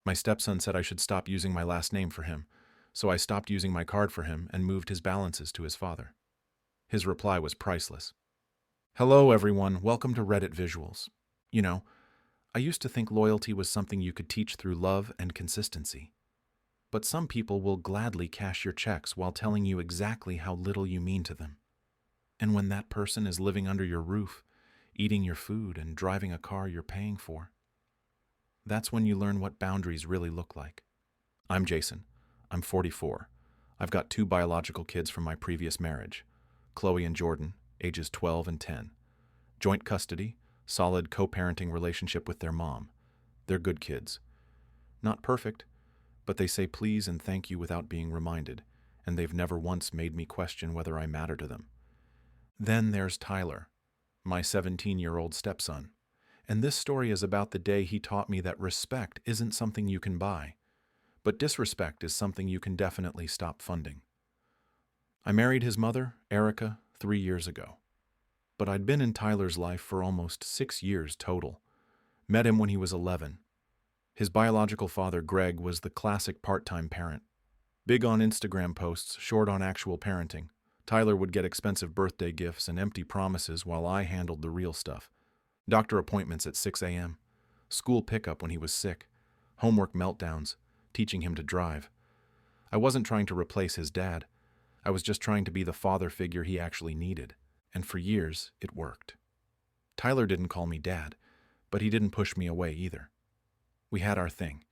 My stepson said I should stop using my last name for him, so I stopped using my card for him and moved his balances to his father. His reply was priceless. Hello, everyone. Welcome to Reddit Visuals. You know, I used to think loyalty was something you could teach through love and consistency. But some people will gladly cash your checks while telling you exactly how little you mean to them. And when that person is living under your roof, eating your food, and driving a car you're paying for, that's when you learn what boundaries really look like. I'm Jason. I'm 44. I've got two biological kids from my previous marriage, Chloe and Jordan, ages 12 and 10. Joint custody, solid co-parenting relationship with their mom. They're good kids. Not perfect, but they say please and thank you without being reminded, and they've never once made me question whether I matter to them. Then there's Tyler, my 17-year-old stepson. And this story is about the day he taught me that respect isn't something you can buy, but disrespect is something you can definitely stop funding. I married his mother, Erica, 3 years ago. But I'd been in Tyler's life for almost 6 years total. Met him when he was 11. His biological father, Greg, was the classic part-time parent. Big on Instagram posts, short on actual parenting. Tyler would get expensive birthday gifts and empty promises while I handled the real stuff. Doctor appointments at 6 a.m., school pickup when he was sick, homework meltdowns, teaching him to drive. I wasn't trying to replace his dad. I was just trying to be the father figure he actually needed. And for years, it worked. Tyler didn't call me dad, but he didn't push me away either. We had our thing.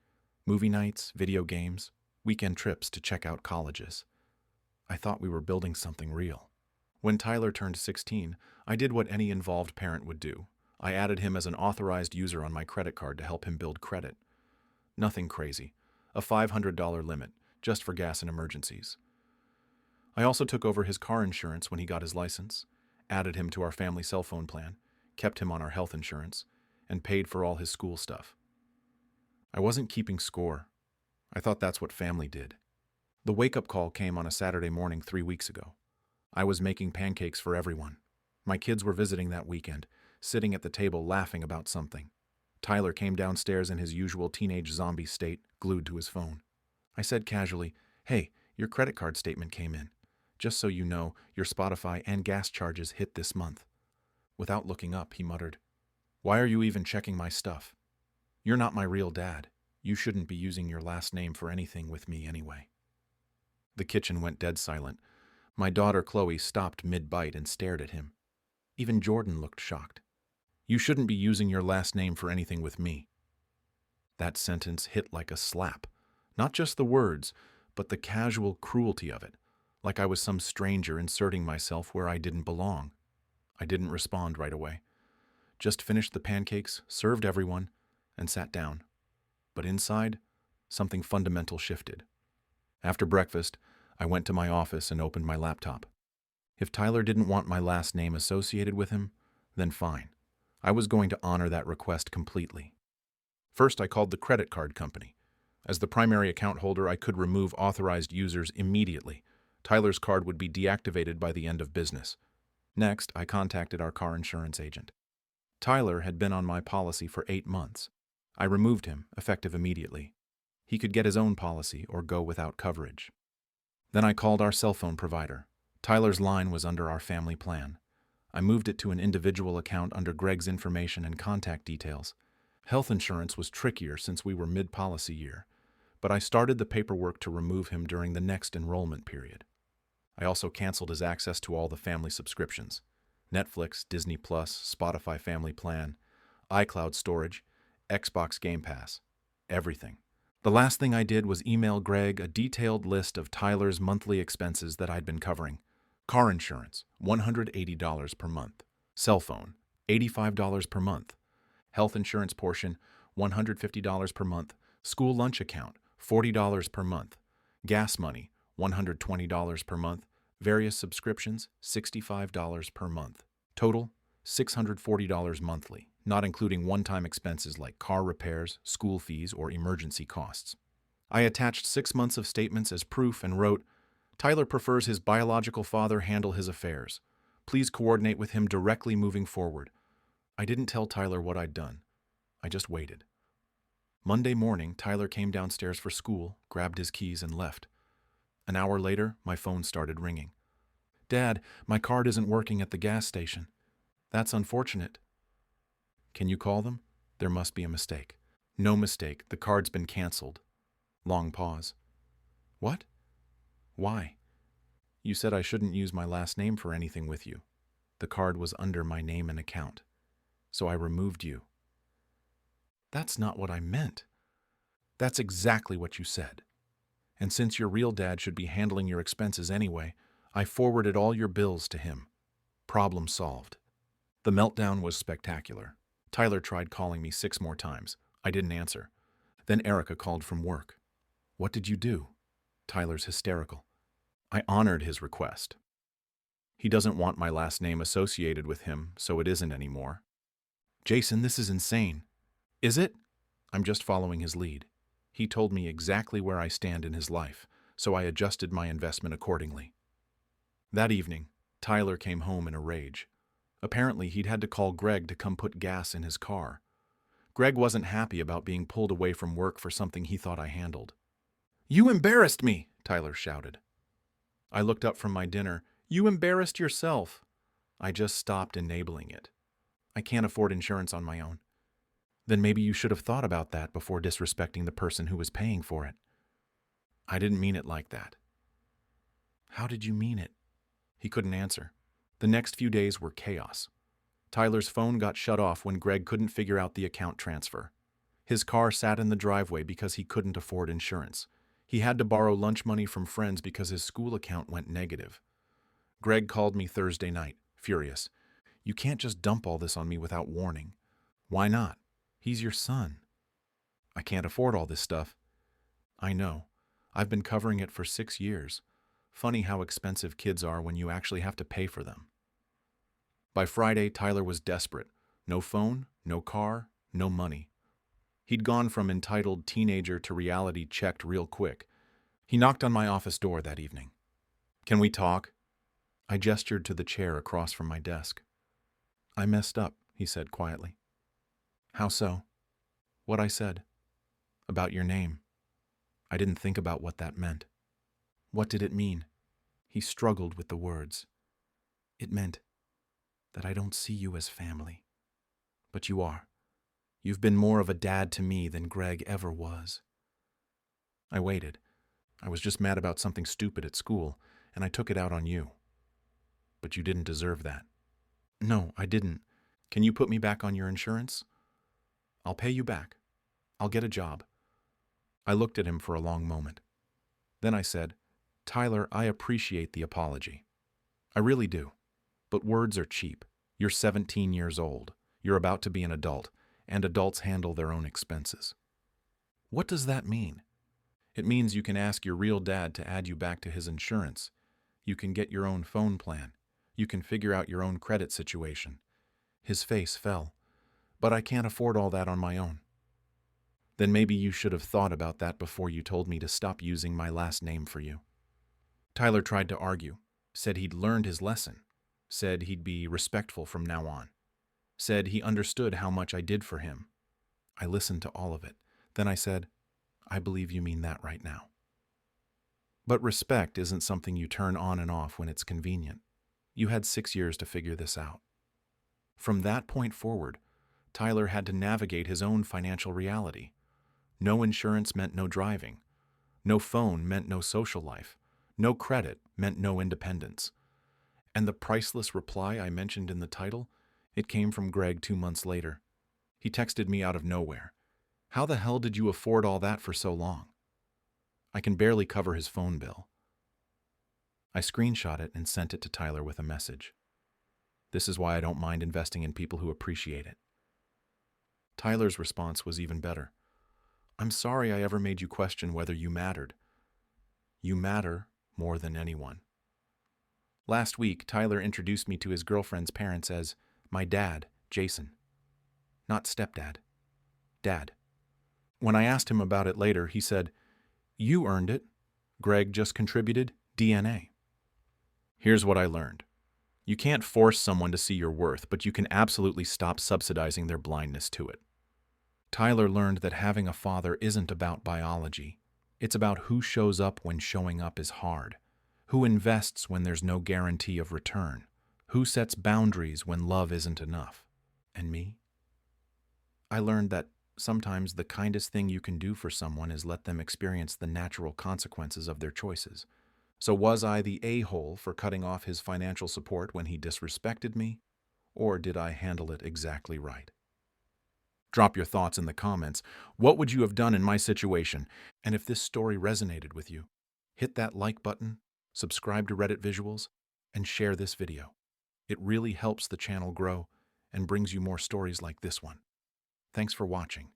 Movie nights, video games, weekend trips to check out colleges. I thought we were building something real. When Tyler turned 16, I did what any involved parent would do. I added him as an authorized user on my credit card to help him build credit. Nothing crazy. A $500 limit, just for gas and emergencies. I also took over his car insurance when he got his license, added him to our family cell phone plan, kept him on our health insurance, and paid for all his school stuff. I wasn't keeping score. I thought that's what family did. The wake-up call came on a Saturday morning 3 weeks ago. I was making pancakes for everyone. My kids were visiting that weekend, sitting at the table laughing about something. Tyler came downstairs in his usual teenage zombie state, glued to his phone. I said casually, "Hey, your credit card statement came in. Just so you know, your Spotify and gas charges hit this month." Without looking up, he muttered, "Why are you even checking my stuff? You're not my real dad. You shouldn't be using your last name for anything with me anyway." The kitchen went dead silent. My daughter Chloe stopped mid-bite and stared at him. Even Jordan looked shocked. "You shouldn't be using your last name for anything with me." That sentence hit like a slap. Not just the words, but the casual cruelty of it, like I was some stranger inserting myself where I didn't belong. I didn't respond right away. Just finished the pancakes, served everyone, and sat down. But inside, something fundamental shifted. After breakfast, I went to my office and opened my laptop. If Tyler didn't want my last name associated with him, then fine. I was going to honor that request completely. First, I called the credit card company. As the primary account holder, I could remove authorized users immediately. Tyler's card would be deactivated by the end of business. Next, I contacted our car insurance agent. Tyler had been on my policy for 8 months. I removed him, effective immediately. He could get his own policy or go without coverage. Then I called our cell phone provider. Tyler's line was under our family plan. I moved it to an individual account under Greg's information and contact details. Health insurance was trickier since we were mid-policy year, but I started the paperwork to remove him during the next enrollment period. I also canceled his access to all the family subscriptions: Netflix, Disney+, Spotify Family Plan, iCloud storage, Xbox Game Pass, everything. The last thing I did was email Greg a detailed list of Tyler's monthly expenses that I'd been covering. Car insurance, $180 per month. Cell phone, $85 per month. Health insurance portion, $150 per month. School lunch account, $40 per month. Gas money, $120 per month. Various subscriptions, $65 per month. Total, $640 monthly, not including one-time expenses like car repairs, school fees, or emergency costs. I attached 6 months of statements as proof and wrote, "Tyler prefers his biological father handle his affairs. Please coordinate with him directly moving forward." I didn't tell Tyler what I'd done. I just waited. Monday morning, Tyler came downstairs for school, grabbed his keys, and left. An hour later, my phone started ringing. "Dad, my card isn't working at the gas station." "That's unfortunate." "Can you call them?" "There must be a mistake." "No mistake. The card's been canceled." Long pause. "What? Why?" "You said I shouldn't use my last name for anything with you. The card was under my name and account. So I removed you." "That's not what I meant." "That's exactly what you said. And since your real dad should be handling your expenses anyway, I forwarded all your bills to him. Problem solved." The meltdown was spectacular. Tyler tried calling me 6 more times. I didn't answer. Then Erica called from work. "What did you do?" Tyler's hysterical. I honored his request. He doesn't want my last name associated with him, so it isn't anymore. "Jason, this is insane." "Is it?" I'm just following his lead. He told me exactly where I stand in his life, so I adjusted my investment accordingly. That evening, Tyler came home in a rage. Apparently, he'd had to call Greg to come put gas in his car. Greg wasn't happy about being pulled away from work for something he thought I handled. "You embarrassed me!" Tyler shouted. I looked up from my dinner. "You embarrassed yourself." I just stopped enabling it. "I can't afford insurance on my own." "Then maybe you should have thought about that before disrespecting the person who was paying for it." "I didn't mean it like that." "How did you mean it?" He couldn't answer. The next few days were chaos. Tyler's phone got shut off when Greg couldn't figure out the account transfer. His car sat in the driveway because he couldn't afford insurance. He had to borrow lunch money from friends because his school account went negative. Greg called me Thursday night, furious. "You can't just dump all this on me without warning." "Why not? He's your son." "I can't afford all this stuff." "I know. I've been covering it for 6 years. Funny how expensive kids are when you actually have to pay for them." By Friday, Tyler was desperate. No phone, no car, no money. He'd gone from entitled teenager to reality checked real quick. He knocked on my office door that evening. "Can we talk?" I gestured to the chair across from my desk. "I messed up," he said quietly. "How so?" "What I said. About your name. I didn't think about what that meant." "What did it mean?" He struggled with the words. "It meant that I don't see you as family. But you are. You've been more of a dad to me than Greg ever was." I waited. I was just mad about something stupid at school, and I took it out on you. "But you didn't deserve that." "No, I didn't. Can you put me back on your insurance?" "I'll pay you back. I'll get a job." I looked at him for a long moment. Then I said, "Tyler, I appreciate the apology. I really do. But words are cheap. You're 17 years old. You're about to be an adult, and adults handle their own expenses." "What does that mean?" "It means you can ask your real dad to add you back to his insurance. You can get your own phone plan. You can figure out your own credit situation." His face fell. "But I can't afford all that on my own." "Then maybe you should have thought about that before you told me to stop using my last name for you." Tyler tried to argue, said he'd learned his lesson, said he'd be respectful from now on, said he understood how much I did for him. I listened to all of it. Then I said, "I believe you mean that right now." But respect isn't something you turn on and off when it's convenient. You had 6 years to figure this out. From that point forward, Tyler had to navigate his own financial reality. No insurance meant no driving. No phone meant no social life. No credit meant no independence. And the priceless reply I mentioned in the title, it came from Greg 2 months later. He texted me out of nowhere. "How the hell did you afford all that for so long?" I can barely cover his phone bill. I screenshot it and sent it to Tyler with a message. "This is why I don't mind investing in people who appreciate it." Tyler's response was even better. "I'm sorry I ever made you question whether you mattered. You matter more than anyone." Last week, Tyler introduced me to his girlfriend's parents as my dad, Jason. Not stepdad. Dad. When I asked him about it later, he said, "You earned it. Greg just contributed DNA." Here's what I learned. You can't force someone to see your worth, but you can absolutely stop subsidizing their blindness to it. Tyler learned that having a father isn't about biology. It's about who shows up when showing up is hard, who invests when there's no guarantee of return, who sets boundaries when love isn't enough. And me? I learned that sometimes the kindest thing you can do for someone is let them experience the natural consequences of their choices. So was I the a-hole for cutting off his financial support when he disrespected me, or did I handle it exactly right? Drop your thoughts in the comments. What would you have done in my situation? And if this story resonated with you, hit that like button, subscribe to Reddit Visuals, and share this video. It really helps the channel grow and brings you more stories like this one. Thanks for watching.